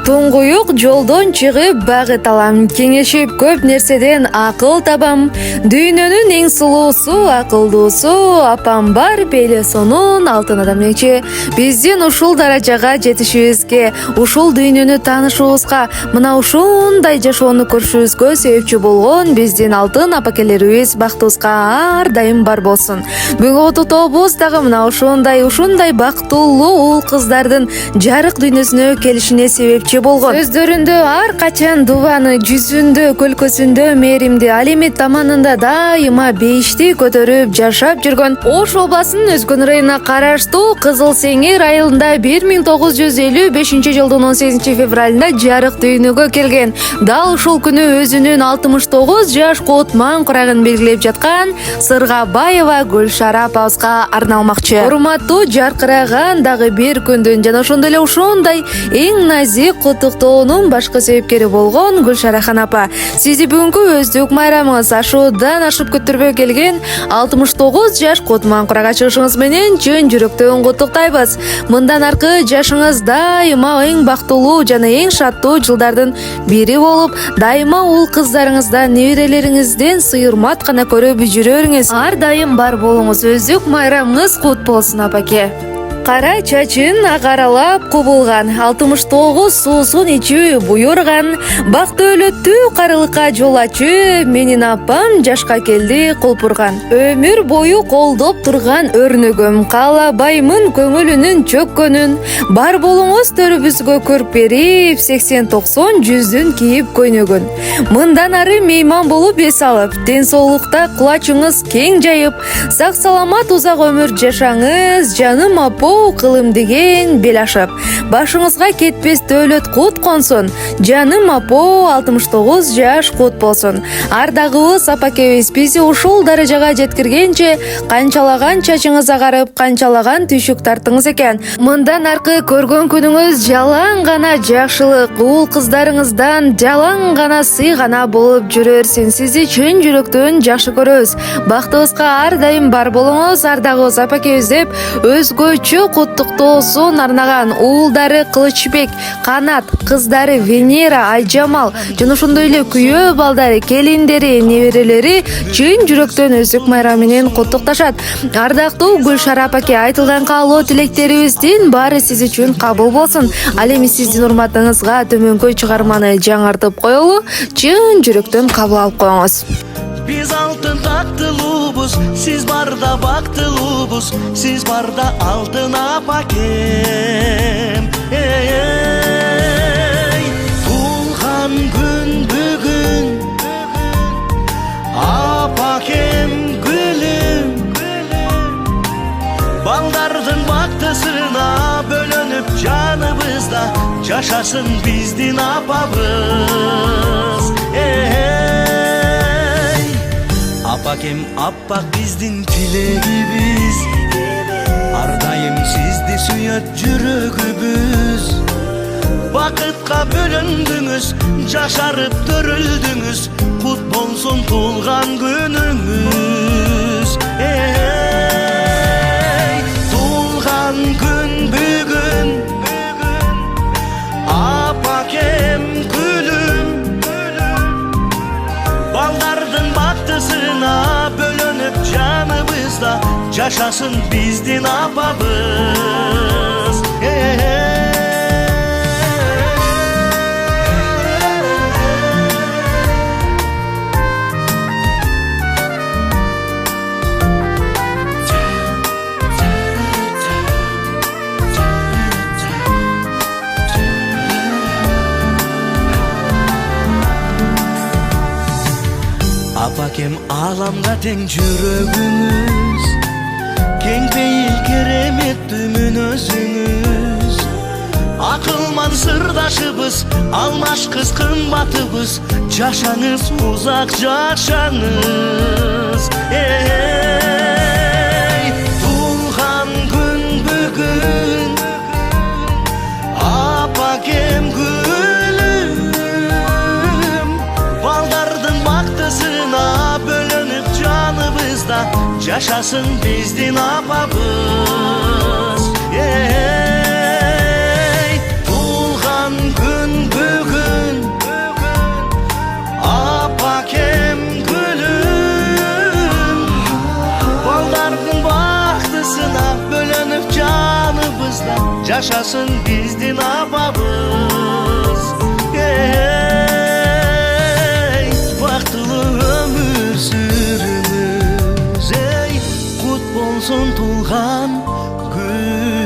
Туңгуюк жолдон чыгып багыт алам, кеңешип көп нерседен акыл табам. Дүйнөнүн эң сулуусу, акылдуусу апам бар, пейле сонун алтын адам нечи. Биздин ушул даражага жетишибизге, ушул дүйнөнү таанышыбызга, мына ушундай жашоону көрүшүбүзгө себепчи болгон биздин алтын апакелерибиз бактыбызга ар дайым бар болсун. Бүгүнкү тотобуз дагы мына ушундай бактылуу уул кыздардын жарык дүйнөсүнө келишине себепчи болгон. Сөздөрүндө ар качан дубаны, жүзүндө, көлкөсүндө мээримди, ал эми таманында дайыма бейишти көтөрүп жашап жүргөн Ош областынын Өзгөн районуна караштуу Кызыл Сеңир айылында 1955 жылдын 18 февралында жарык дүйнөгө келген. Дал ушул күнү өзүнүн 69 жаш кутман курагын белгилеп жаткан Сыргабаева Гүлшара апабызга арналмакчы. Урматтуу жаркыраган дагы бир күндүн жана ошондой эле ушундай эң назик куттуктоонун башкы себепкери болгон Гүлшарахан апа, сизди бүгүнкү өздүк майрамыңыз ашуудан ашып көтөрбөй келген 69 жаш кутман курага чыгышыңыз менен чын жүрөктөн куттуктайбыз. Мындан аркы жашыңыз дайыма эң бактылуу жана эң шаттуу жылдардын бири болуп, дайыма уул кыздарыңыздан, неберелериңизден сый-урмат гана көрүп жүрөрүңүз. Ар дайым бар болуңуз. Өздүк майрамыңыз кут болсун апаке. Кара чачын агаралап кубулган, 69 суусун ичүү буйурган, бакты өлөттүү карылыкка жол ачып, менин апам жашка келди кулпурган. Өмүр бою колдоп турган өрнөгөм, каалабаймын көңүлүнүн чөккөнүн. Бар болуңуз төрүбүзгө көрп берип, 80-90 жүздүн кийип көйнөгөн. Мындан ары мейман болуп эс алып, ден соолукта кулачыңыз кең жайып, сак саламат узак өмүр жашаңыз, жаным апа кылым деген бел ашып. Башыңызга кетпес дөөлөт кут консун, жаным апо 69 жаш кут болсун. Ардагыбыз апакебиз бизди ушул даражага жеткиргенче канчалаган чачыңыз агарып, канчалаган түйшүк тарттыңыз экен. Мындан аркы көргөн күнүңүз жалаң гана жакшылык, уул кыздарыңыздан жалаң гана сый гана болуп жүрөрсүн. Сизди чын жүрөктөн жакшы көрөбүз. Бактыбызга ар дайым бар болуңуз. Ардагыбыз апакебиз деп өзгөчө куттуктоосун арнаган уулдары Кылычбек, Канат, кыздары Венера, Айжамал жана ошондой эле күйөө балдары, келиндери, неберелери чын жүрөктөн өздүк майрамы менен куттукташат. Ардактуу Гүлшара апаке, айтылган каалоо тилектерибиздин баары сиз үчүн кабыл болсун. Ал эми сиздин урматыңызга төмөнкү чыгарманы жаңыртып коелу, чын жүрөктөн кабыл алып коюңуз. Biz altın taktılıbız, siz barda baktılıbız, siz barda altın apakem. Tulhan gün bugün, apakem gülüm. Baldardın baktısına bölünüp canımızda, yaşasın bizdin apabız. Apakem appak bizdin tilegimiz, ardayım sizdi süyöt жүрөгүбүз. Bakıtка bölündünüz, жашарып төрүлдүңүз, кут болсун тулган күнүңүз. Тулган күн бүгүн, апакем гүлүм. Балдардын бактысына бөлөнүп жаныбызда, жашасын биздин апабыз. Apakem alamga teң жүрөгүңүз, кең пейил кереметтүү мүнөзүңүз. Акылман сырдашыбыз, алмашкыз кымбатыбыз, жашаңыз узак жашаңыз. Тулган күн бүгүн, апакем гүлүм. Балдардын бактысына бөлөнүп жаныбызда, жашасын биздин апабыз. Тулган күн anamızda Yaşasın bizdin apamız. Ey baktılı ömür sürümüz, ey kut bolsun tulğan gün.